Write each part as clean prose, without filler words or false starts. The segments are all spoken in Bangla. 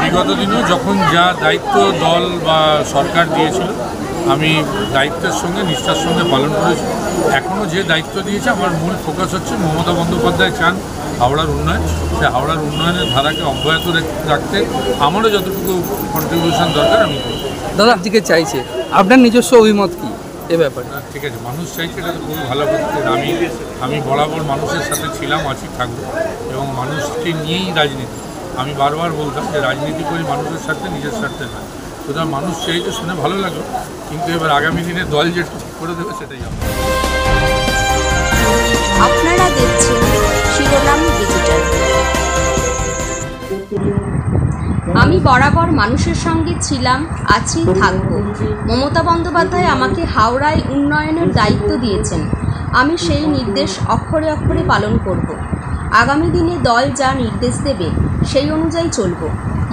বিগত দিনেও যখন যা দায়িত্ব দল বা সরকার দিয়েছিল আমি দায়িত্বের সঙ্গে নিষ্ঠার সঙ্গে পালন করেছি। এখনও যে দায়িত্ব দিয়েছে আমার মূল ফোকাস হচ্ছে মমতা বন্দ্যোপাধ্যায় চান হাওড়ার উন্নয়ন, সে হাওড়ার উন্নয়নের ধারাকে অব্যাহত রাখতে আমারও যতটুকু কন্ট্রিবিউশন দরকার আমি করব। দাদা আজকে চাইছে, আপনার নিজস্ব অভিমত কী এ ব্যাপারে? ঠিক আছে, মানুষ চাইছে, এটা তো খুবই ভালো করতে। আমি বরাবর মানুষের সাথে ছিলাম, আছি, থাকবো এবং মানুষকে নিয়েই রাজনীতি। আমি বারবার বলতাম যে রাজনীতি করি মানুষের সাথে, নিজের স্বার্থে নয়। সুতরাং মানুষ চাইছে, শুনে ভালো লাগলো, কিন্তু এবার আগামী দিনে দল যেটা ঠিক করে দেবে সেটাই হবে। আপনারা দেখছেন শিরোনাম ডিজিটাল। আমি বরাবর মানুষের সঙ্গে ছিলাম, আছি, থাকবো। মমতা বন্দ্যোপাধ্যায় আমাকে হাওড়ায় উন্নয়নের দায়িত্ব দিয়েছেন। আমি সেই নির্দেশ অক্ষরে অক্ষরে পালন করব। আগামী দিনে দল যা নির্দেশ দেবে সেই অনুযায়ী চলব,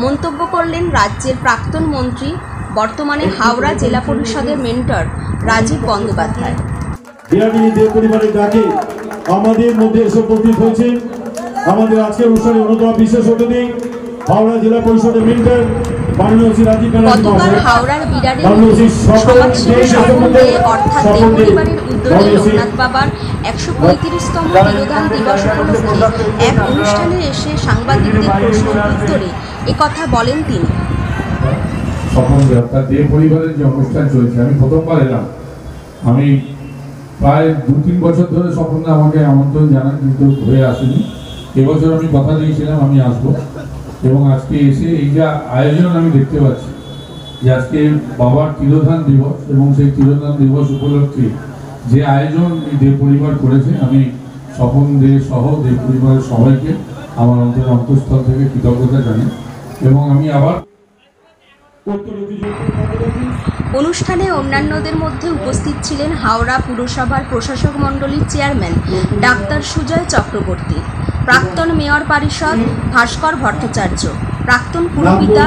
মন্তব্য করলেন রাজ্যের প্রাক্তন মন্ত্রী, বর্তমানে হাওড়া জেলা পরিষদের মেন্টর রাজীব বন্দ্যোপাধ্যায়। পরিবারের ডাকে আমাদের মধ্যে এসে উপস্থিত হয়েছেন আমাদের আজকের অনুষ্ঠানে অন্যতম বিশেষ অতিথি হাওড়া জেলা পরিষদের মেম্বার মাননীয় শ্রী রাজীব গতকাল হাওড়ার বিরারে সমাজসেবী সম্বন্ধে অর্থাৎ দেবপরিবারের উদ্যোগে লোকনাথ বাবার ১৩৫তম তিরোধান দিবস উপলক্ষে এক অনুষ্ঠানে এসে সাংবাদিকদের প্রশ্নের উত্তরে একথা বলেন তিনি। অর্থাৎ দেব পরিবারের যে অনুষ্ঠান চলছে, আমি প্রথমবার এলাম। আমি প্রায় ২-৩ বছর ধরে স্বপনদা আমাকে আমন্ত্রণ জানান, কিন্তু হয়ে আসেনি। এবছর আমি কথা দিয়েছিলাম আমি আসবো, এবং আজকে এসে এই যা আয়োজন আমি দেখতে পাচ্ছি যে আজকে বাবার তিরোধান দিবস, এবং সেই তিরোধান দিবস উপলক্ষে যে আয়োজন এই দেব পরিবার করেছে, আমি স্বপন দে সহ দেব পরিবারের সবাইকে আমার অন্তঃস্থল থেকে কৃতজ্ঞতা জানাই। এবং আমি আবার অনুষ্ঠানে অন্যান্যদের মধ্যে উপস্থিত ছিলেন হাওড়া পুরসভার প্রশাসক মণ্ডলীর চেয়ারম্যান ডাক্তার সুজয় চক্রবর্তী, প্রাক্তন মেয়র পরিষদ ভাস্কর ভট্টাচার্য, প্রাক্তন পুরপিতা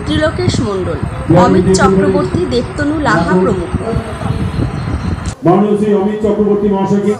ত্রিলোকেশ মণ্ডল, অমিত চক্রবর্তী, দেবতনু লাহা প্রমুখ। মাননীয় অমিত চক্রবর্তী মহাশয়কে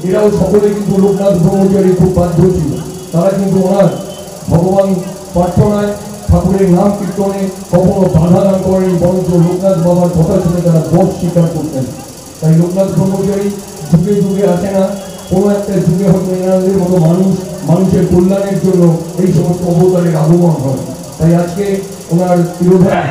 এরাও সকলে কিন্তু লোকনাথ ব্রহ্মচারী খুব বাধ্য ছিল। তারা কিন্তু ওনার ভগবান প্রার্থনায়, ঠাকুরের নাম কীর্তনে কখনো বাধা দান করেনি, বরঞ্চ লোকনাথ বাবার কথা শুনে তারা দোষ স্বীকার করতেন। তাই লোকনাথ ব্রহ্মচারী যুগে যুগে আসে না, কোনো একটা যুগে হয়তো এনাদের মতো মানুষের কল্যাণের জন্য এই সমস্ত অবতারের আগমন হয়। তাই আজকে ওনার তিরোধান।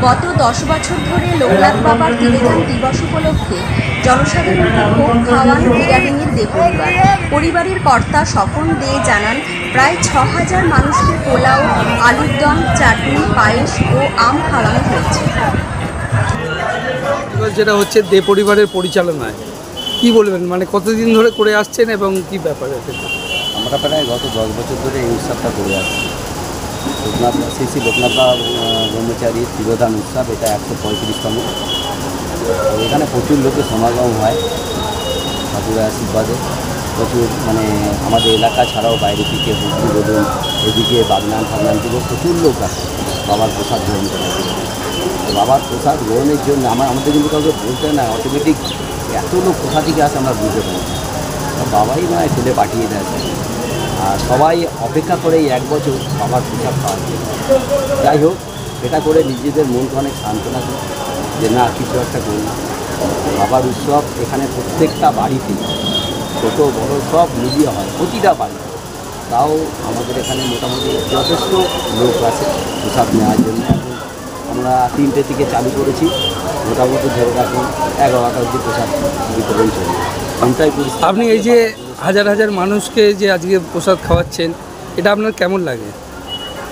গত ১০ বছর ধরে লোকনাথ বাবার তিরোধান দিবস উপলক্ষে জনসাধারণকে ভোগ খাওয়ান বিরাডিনীর দে পরিবার। পরিবারের কর্তা স্বপন দে জানান, প্রায় ৬,০০০ মানুষকে পোলাও, আলুর দম, চাটনি, পায়েস ও আম খাওয়ানো হয়েছে। যেটা হচ্ছে দে পরিবারের পরিচালনায় কি বলবেন, মানে কতদিন ধরে করে আসছেন এবং কি ব্যাপারে? আমরা প্রায় গত ১০ বছর ধরে এই উৎসবটা করে আসছি। শ্রী লোকনাথ ব্রহ্মচারীর তিরোধান উৎসব, এটা ১৩৫তম। এখানে প্রচুর লোকের সমাগম হয় ঠাকুরের আশীর্বাদে। প্রচুর মানে আমাদের এলাকা ছাড়াও বাইরে থেকে হুগলি বলুন, এদিকে বাগনান ফাগনান থেকে প্রচুর লোক আসে বাবার প্রসাদ গ্রহণ করার জন্য। বাবার প্রসাদ গ্রহণের জন্য আমাদের কিন্তু কাউকে বলতে না, অটোমেটিক এত লোক কোথা থেকে আসে আমরা বুঝতে পারি। বাবাই নয় ছেলে পাঠিয়ে দেয়, আর সবাই অপেক্ষা করে এই ১ বছর বাবার প্রসাদ পাওয়ার জন্য। যাই হোক, এটা করে নিজেদের মনকে অনেক সান্ত্বনা দেয় যে না, কিছু একটা করলাম। বাবার উৎসব এখানে প্রত্যেকটা বাড়িতে ছোটো বড় সব মিলিয়ে হয়, প্রতিটা বাড়ি। তাও আমাদের এখানে মোটামুটি যথেষ্ট লোক আছে প্রসাদ নেওয়ার জন্য। আমরা ৩টে থেকে চালু করেছি, মোটামুটি ধরে রাখুন ১১টা অবধি প্রসাদ বিতরণ চলবে। আপনি এই যে হাজার হাজার মানুষকে যে আজকে প্রসাদ খাওয়াচ্ছেন, এটা আপনার কেমন লাগে?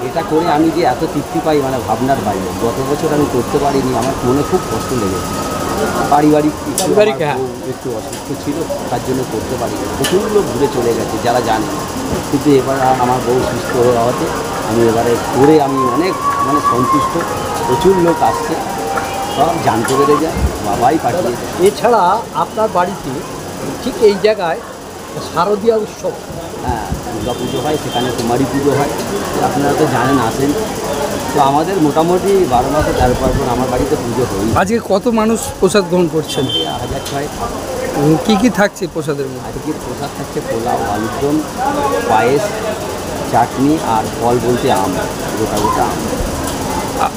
এটা করে আমি যে এত তৃপ্তি পাই, মানে ভাবনার বাইরে। গত বছর আমি করতে পারিনি, আমার মনে খুব কষ্ট লেগেছে। পারিবারিক একটু অসুস্থ ছিল, তার জন্য করতে পারিনি। প্রচুর লোক ঘুরে চলে গেছে যারা জানে, কিন্তু এবার আমার বউ সুস্থ হওয়াতে আমি এবারে করে আমি অনেক মানে সন্তুষ্ট। প্রচুর লোক আসছে, সব জানতে পেরে যায়, বাবাই পাঠিয়েছে। এছাড়া আপনার বাড়িতে ঠিক এই জায়গায় শারদীয়া উৎসব, হ্যাঁ, দুর্গা পুজো হয়, সেখানে কুমারী পুজো হয়, আপনারা তো জানেন, আসেন। তো আমাদের মোটামুটি 12 মাসে 13 পার্বণ আমার বাড়িতে পুজো হয়। আজকে কত মানুষ প্রসাদ গ্রহণ করছেন? 1006। কি কি থাকছে প্রসাদের মধ্যে? আজকের প্রসাদ থাকছে পোলাও, আলুর দম, পায়েস, চাটনি আর ফল বলতে আম, গোটা গোটা আম।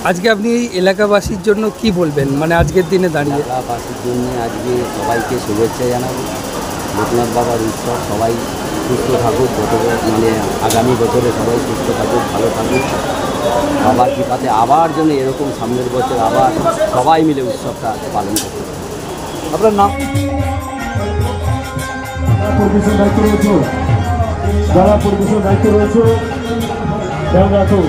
আজকে আপনি এই এলাকাবাসীর জন্য কি বলবেন, মানে আজকের দিনে দাঁড়িয়ে? এলাকাবাসীর জন্য আজকে সবাইকে শুভেচ্ছা জানাবো। লোকনাথ বাবার উৎসব, সবাই সুস্থ থাকুক, মানে আগামী বছরে সবাই সুস্থ থাকুক, ভালো থাকুক। বাবার কৃপাতে আবার যেন এরকম সামনের বছর আবার সবাই মিলে উৎসবটা পালন করতে। আপনার নাম? পরিবেশের দায়িত্ব রয়েছে, যারা পরিবেশের দায়িত্ব রয়েছে, খেয়াল রাখো।